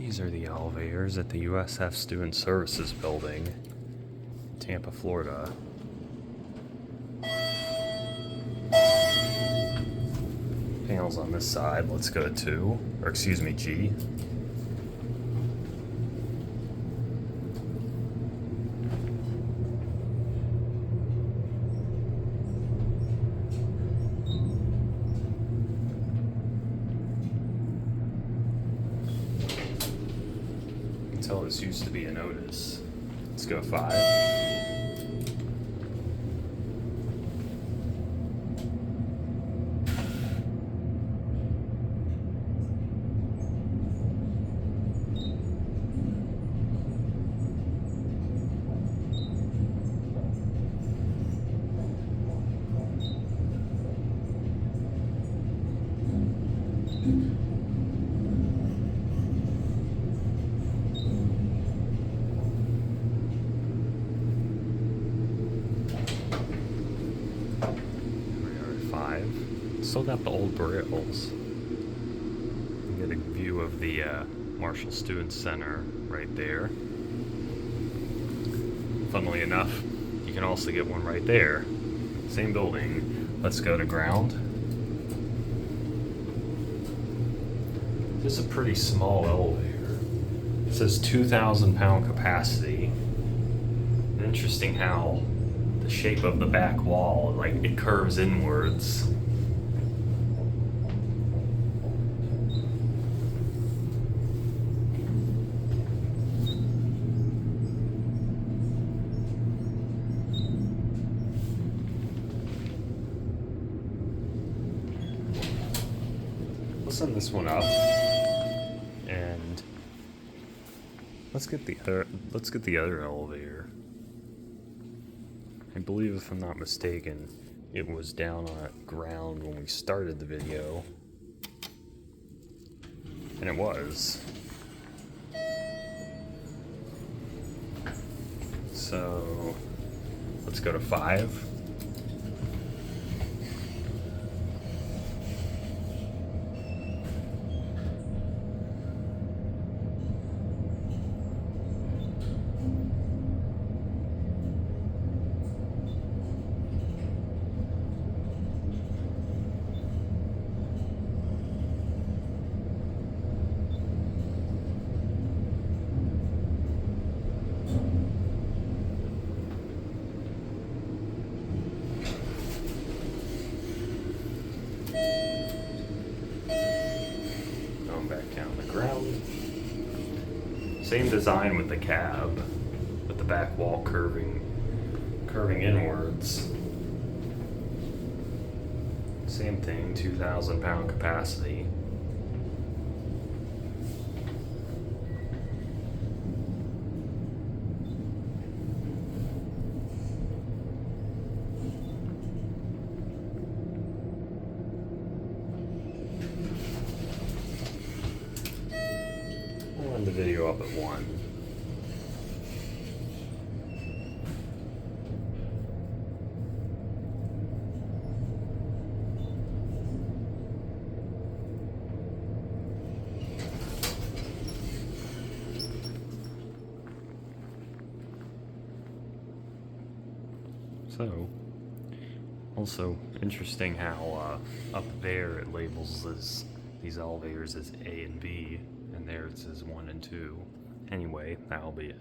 These are the elevators at the USF Student Services Building, Tampa, Florida. Panels on this side, let's go to 2, or excuse me, G. Tell this used to be an Otis. Let's go 5. Still got the old burials. You get a view of the Marshall Student Center right there. Funnily enough, you can also get one right there. Same building. Let's go to ground. This is a pretty small elevator. It says 2,000 pound capacity. Interesting how the shape of the back wall, like it curves inwards. Let's send this one up, and let's get the other elevator. I believe, if I'm not mistaken, it was down on ground when we started the video, and it was. So let's go to 5. Back down the ground. Same design with the cab, with the back wall curving inwards. Same thing, 2,000 pound capacity. The video up at 1. So, also interesting how up there it labels these elevators as A and B, and there it says 1 and 2. Anyway, that'll be it.